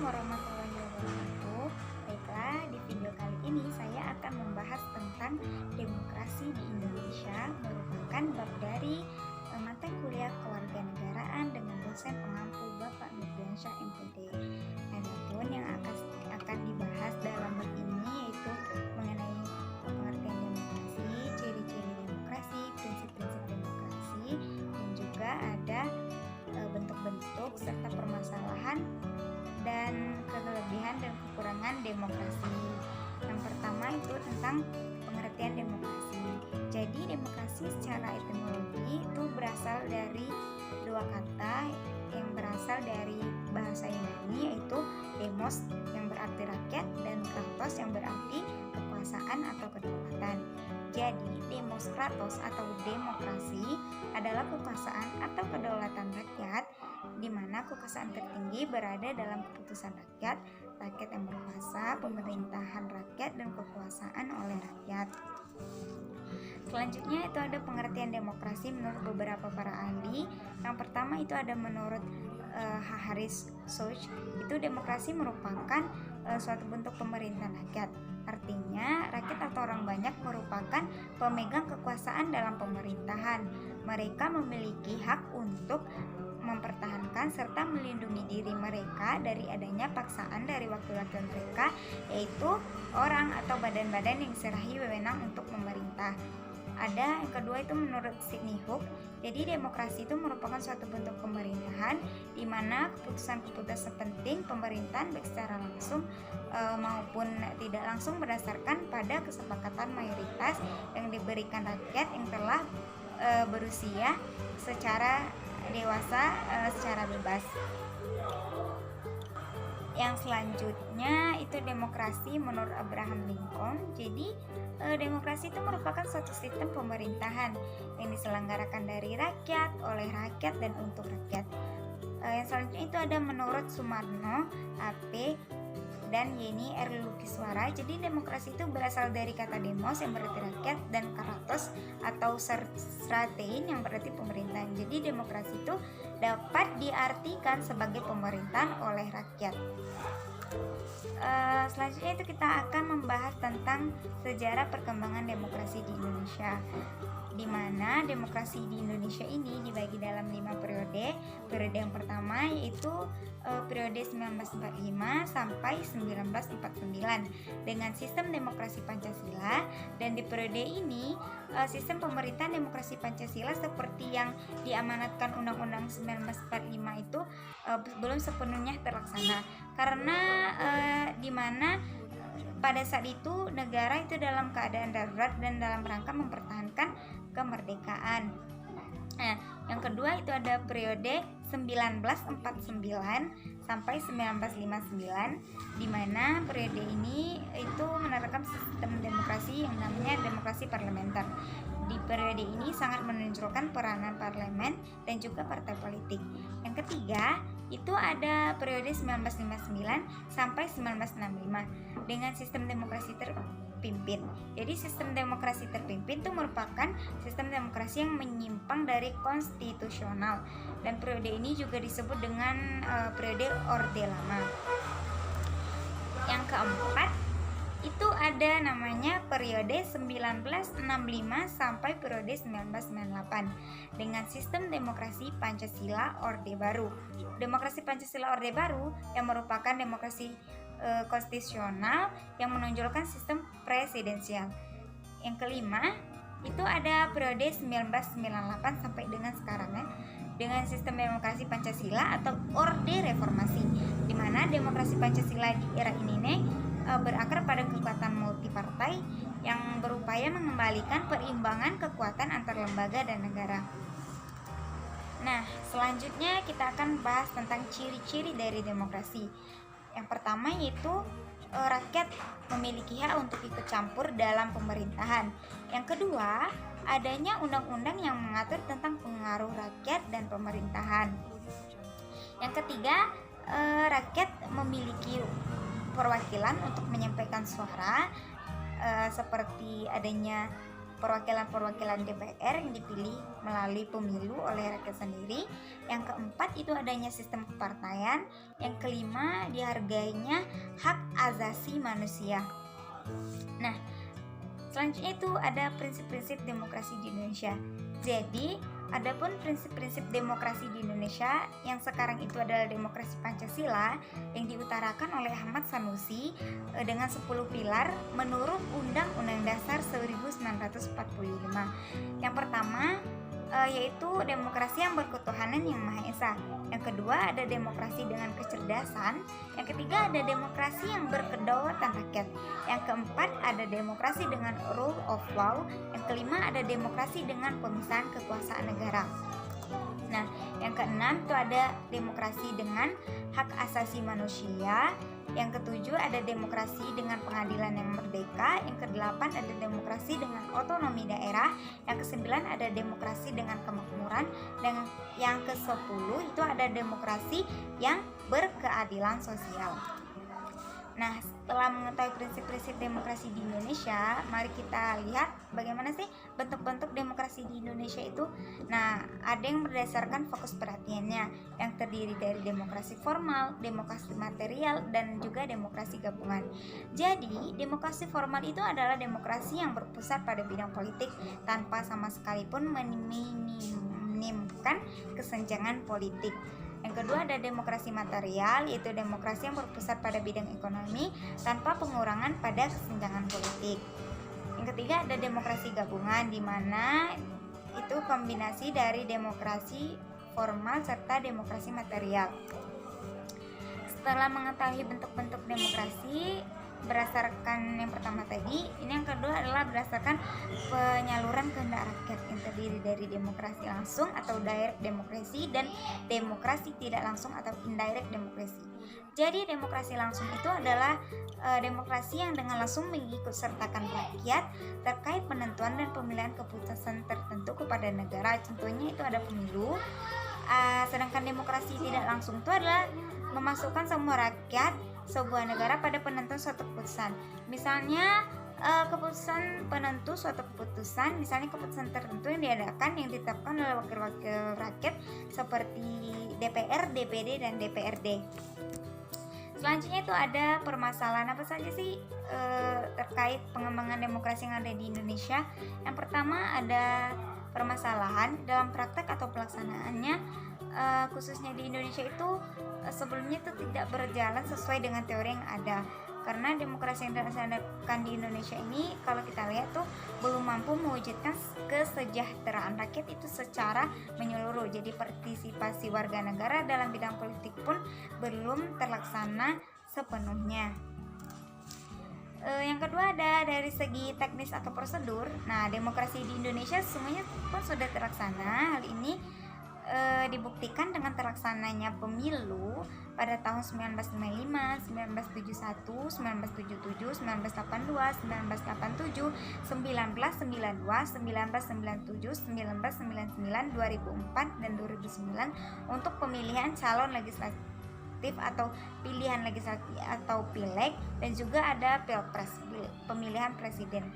Assalamualaikum warahmatullahi wabarakatuh. Baiklah, di video kali ini saya akan membahas tentang demokrasi di Indonesia, merupakan bab dari mata kuliah kewarganegaraan dengan dosen pengampu Bapak Nurdiansyah MPD. Adapun yang akan dibahas dalam bab ini yaitu mengenai pengertian demokrasi, ciri-ciri demokrasi, prinsip-prinsip demokrasi, dan juga ada bentuk-bentuk serta permasalahan dan kelebihan dan kekurangan demokrasi. Yang pertama itu tentang pengertian demokrasi. Jadi demokrasi secara etimologi itu berasal dari dua kata yang berasal dari bahasa Yunani, yaitu demos yang berarti rakyat dan kratos yang berarti kekuasaan atau kedaulatan. Jadi demos kratos atau demokrasi adalah kekuasaan atau kedaulatan rakyat, di mana kekuasaan tertinggi berada dalam keputusan rakyat, rakyat yang berkuasa, pemerintahan rakyat, dan kekuasaan oleh rakyat. Selanjutnya itu ada pengertian demokrasi menurut beberapa para ahli. Yang pertama itu ada menurut Harris Sauch, itu demokrasi merupakan suatu bentuk pemerintahan rakyat. Artinya, rakyat atau orang banyak merupakan pemegang kekuasaan dalam pemerintahan. Mereka memiliki hak untuk mempertahankan serta melindungi diri mereka dari adanya paksaan dari wakil-wakil mereka, yaitu orang atau badan-badan yang diserahi wewenang untuk memerintah. Ada yang kedua itu menurut Sidney Hook. Jadi demokrasi itu merupakan suatu bentuk pemerintahan di mana keputusan-keputusan penting pemerintahan baik secara langsung maupun tidak langsung berdasarkan pada kesepakatan mayoritas yang diberikan rakyat yang telah berusia secara dewasa secara bebas. Yang selanjutnya itu demokrasi menurut Abraham Lincoln. Jadi demokrasi itu merupakan suatu sistem pemerintahan yang diselenggarakan dari rakyat, oleh rakyat, dan untuk rakyat. Yang selanjutnya itu ada menurut Sumarno, AP, dan Yeni R. Lukiswara. Jadi demokrasi itu berasal dari kata demos yang berarti rakyat dan kratos atau stratein yang berarti pemerintahan. Jadi demokrasi itu dapat diartikan sebagai pemerintahan oleh rakyat. Selanjutnya itu kita akan membahas tentang sejarah perkembangan demokrasi di Indonesia, di mana demokrasi di Indonesia ini dibagi dalam 5 periode. Periode yang pertama yaitu periode 1945 sampai 1949 dengan sistem demokrasi Pancasila, dan di periode ini sistem pemerintahan demokrasi Pancasila seperti yang diamanatkan Undang-Undang 1945 itu belum sepenuhnya terlaksana karena di mana pada saat itu negara itu dalam keadaan darurat dan dalam rangka mempertahankan kemerdekaan. Nah, yang kedua itu ada periode 1949 sampai 1959, di mana periode ini itu menerapkan sistem demokrasi yang namanya demokrasi parlementer. Di periode ini sangat menonjolkan peranan parlemen dan juga partai politik. Yang ketiga itu ada periode 1959 sampai 1965 dengan sistem demokrasi terpimpin. Jadi sistem demokrasi terpimpin itu merupakan sistem demokrasi yang menyimpang dari konstitusional, dan periode ini juga disebut dengan periode Orde Lama. Yang keempat itu ada namanya periode 1965 sampai periode 1998 dengan sistem demokrasi Pancasila Orde Baru. Demokrasi Pancasila Orde Baru yang merupakan demokrasi konstitusional yang menonjolkan sistem presidensial. Yang kelima itu ada periode 1998 sampai dengan sekarang ya, dengan sistem demokrasi Pancasila atau Orde Reformasi, di mana demokrasi Pancasila di era ini berakar pada kekuatan multipartai yang berupaya mengembalikan perimbangan kekuatan antar lembaga dan negara. Nah, selanjutnya kita akan bahas tentang ciri-ciri dari demokrasi. Yang pertama yaitu rakyat memiliki hak untuk ikut campur dalam pemerintahan. Yang kedua, adanya undang-undang yang mengatur tentang pengaruh rakyat dan pemerintahan. Yang ketiga, rakyat memiliki perwakilan untuk menyampaikan suara, seperti adanya perwakilan DPR yang dipilih melalui pemilu oleh rakyat sendiri. Yang keempat itu adanya sistem kepartaian. Yang kelima dihargainya hak asasi manusia. Nah, selanjutnya itu ada prinsip-prinsip demokrasi di Indonesia. Jadi, adapun prinsip-prinsip demokrasi di Indonesia yang sekarang itu adalah demokrasi Pancasila yang diutarakan oleh Ahmad Sanusi dengan 10 pilar menurut Undang-Undang Dasar 1945. Yang pertama yaitu demokrasi yang berketuhanan yang Maha Esa. Yang kedua ada demokrasi dengan kecerdasan. Yang ketiga ada demokrasi yang berkedaulatan rakyat. Yang keempat ada demokrasi dengan rule of law. Yang kelima ada demokrasi dengan pemisahan kekuasaan negara. Nah, yang keenam itu ada demokrasi dengan hak asasi manusia. Yang ketujuh ada demokrasi dengan pengadilan yang merdeka. Yang kedelapan ada demokrasi dengan otonomi daerah. Yang kesembilan ada demokrasi dengan kemakmuran. Dan yang ke-10 itu ada demokrasi yang berkeadilan sosial. Nah, setelah mengetahui prinsip-prinsip demokrasi di Indonesia, mari kita lihat bagaimana sih bentuk-bentuk demokrasi di Indonesia itu. Nah, ada yang berdasarkan fokus perhatiannya, yang terdiri dari demokrasi formal, demokrasi material, dan juga demokrasi gabungan. Jadi, demokrasi formal itu adalah demokrasi yang berpusat pada bidang politik tanpa sama sekali pun meminimkan kesenjangan politik. Yang kedua ada demokrasi material, yaitu demokrasi yang berpusat pada bidang ekonomi tanpa pengurangan pada kesenjangan politik. Yang ketiga ada demokrasi gabungan, di mana itu kombinasi dari demokrasi formal serta demokrasi material. Setelah mengetahui bentuk-bentuk demokrasi berdasarkan yang pertama tadi, ini yang kedua adalah berdasarkan penyaluran kehendak rakyat yang terdiri dari demokrasi langsung atau direct demokrasi dan demokrasi tidak langsung atau indirect demokrasi. Jadi demokrasi langsung itu adalah demokrasi yang dengan langsung mengikut sertakan rakyat terkait penentuan dan pemilihan keputusan tertentu kepada negara. Contohnya itu ada pemilu. Sedangkan demokrasi tidak langsung itu adalah memasukkan semua rakyat sebuah negara pada penentuan suatu keputusan. Misalnya keputusan penentu suatu keputusan, misalnya keputusan tertentu yang diadakan yang ditetapkan oleh wakil-wakil rakyat seperti DPR, DPD, dan DPRD. Selanjutnya itu ada permasalahan apa saja sih terkait pengembangan demokrasi yang ada di Indonesia. Yang pertama ada permasalahan dalam praktek atau pelaksanaannya, khususnya di Indonesia itu sebelumnya itu tidak berjalan sesuai dengan teori yang ada, karena demokrasi yang dilaksanakan di Indonesia ini kalau kita lihat tuh belum mampu mewujudkan kesejahteraan rakyat itu secara menyeluruh. Jadi partisipasi warga negara dalam bidang politik pun belum terlaksana sepenuhnya. Yang kedua ada dari segi teknis atau prosedur. Nah, demokrasi di Indonesia semuanya pun sudah terlaksana. Hal ini dibuktikan dengan terlaksananya pemilu pada tahun 1955, 1971, 1977, 1982, 1987, 1992, 1997, 1999, 2004, dan 2009 untuk pemilihan calon legislatif atau pilihan legislatif atau pileg, dan juga ada pilpres, pemilihan presiden.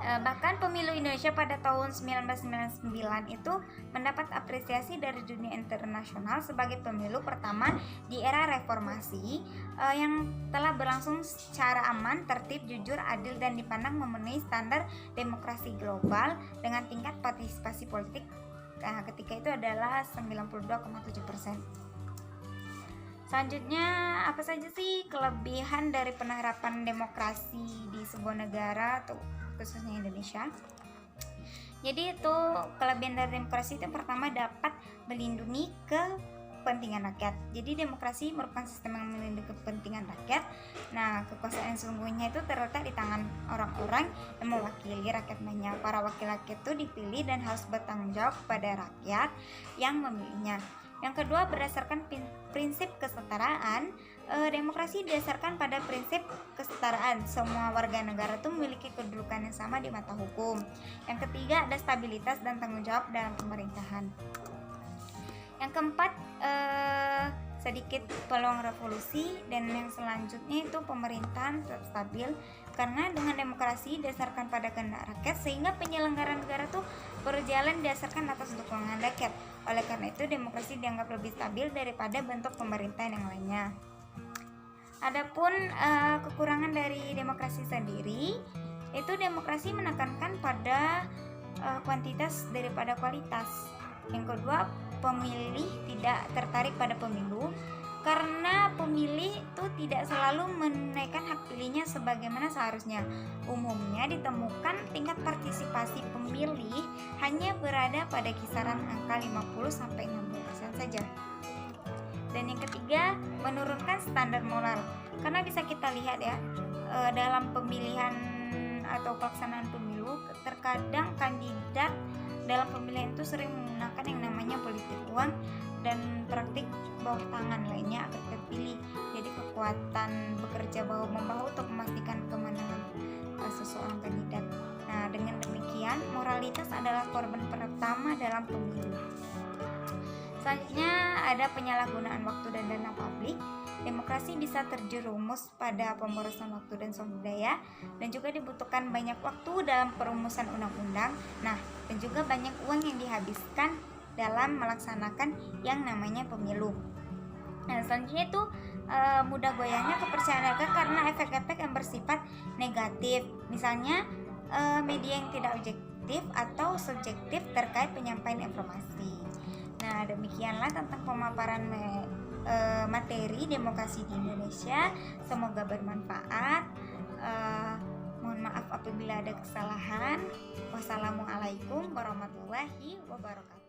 Bahkan pemilu Indonesia pada tahun 1999 itu mendapat apresiasi dari dunia internasional sebagai pemilu pertama di era reformasi yang telah berlangsung secara aman, tertib, jujur, adil, dan dipandang memenuhi standar demokrasi global dengan tingkat partisipasi politik ketika itu adalah 92,7%. Selanjutnya, apa saja sih kelebihan dari penerapan demokrasi di sebuah negara atau khususnya Indonesia? Jadi itu kelebihan dari demokrasi itu yang pertama dapat melindungi kepentingan rakyat. Jadi demokrasi merupakan sistem yang melindungi kepentingan rakyat. Nah, kekuasaan sesungguhnya itu terletak di tangan orang-orang yang mewakili rakyat banyak. Para wakil rakyat itu dipilih dan harus bertanggung jawab kepada rakyat yang memilihnya. Yang kedua, berdasarkan prinsip kesetaraan. Demokrasi didasarkan pada prinsip kesetaraan. Semua warga negara itu memiliki kedudukan yang sama di mata hukum. Yang ketiga, ada stabilitas dan tanggung jawab dalam pemerintahan. Yang keempat, sedikit peluang revolusi, dan yang selanjutnya itu pemerintahan tetap stabil karena dengan demokrasi didasarkan pada kehendak rakyat, sehingga penyelenggaraan negara tuh berjalan didasarkan atas dukungan rakyat. Oleh karena itu demokrasi dianggap lebih stabil daripada bentuk pemerintahan yang lainnya. Adapun kekurangan dari demokrasi sendiri, itu demokrasi menekankan pada kuantitas daripada kualitas. Yang kedua, pemilih tidak tertarik pada pemilu karena pemilih itu tidak selalu menunaikan hak pilihnya sebagaimana seharusnya. Umumnya ditemukan tingkat partisipasi pemilih hanya berada pada kisaran angka 50-60% saja. Dan yang ketiga, menurunkan standar moral. Karena bisa kita lihat ya, dalam pemilihan atau pelaksanaan pemilu, terkadang kandidat dalam pemilihan itu sering menggunakan yang namanya politik uang dan praktik bawah tangan lainnya agar terpilih. Jadi kekuatan bekerja bahu-membahu untuk memastikan kemenangan seseorang kandidat. Nah, dengan demikian moralitas adalah korban pertama dalam pemilu. Selanjutnya ada penyalahgunaan waktu dan dana publik. Demokrasi bisa terjerumus pada pemborosan waktu dan sumber daya, dan juga dibutuhkan banyak waktu dalam perumusan undang-undang. Nah, dan juga banyak uang yang dihabiskan dalam melaksanakan yang namanya pemilu. Nah, selanjutnya itu mudah goyahnya kepercayaan warga karena efek-efek yang bersifat negatif. Misalnya media yang tidak objektif atau subjektif terkait penyampaian informasi. Nah, demikianlah tentang pemaparan materi demokrasi di Indonesia. Semoga bermanfaat. Mohon maaf apabila ada kesalahan. Wassalamualaikum warahmatullahi wabarakatuh.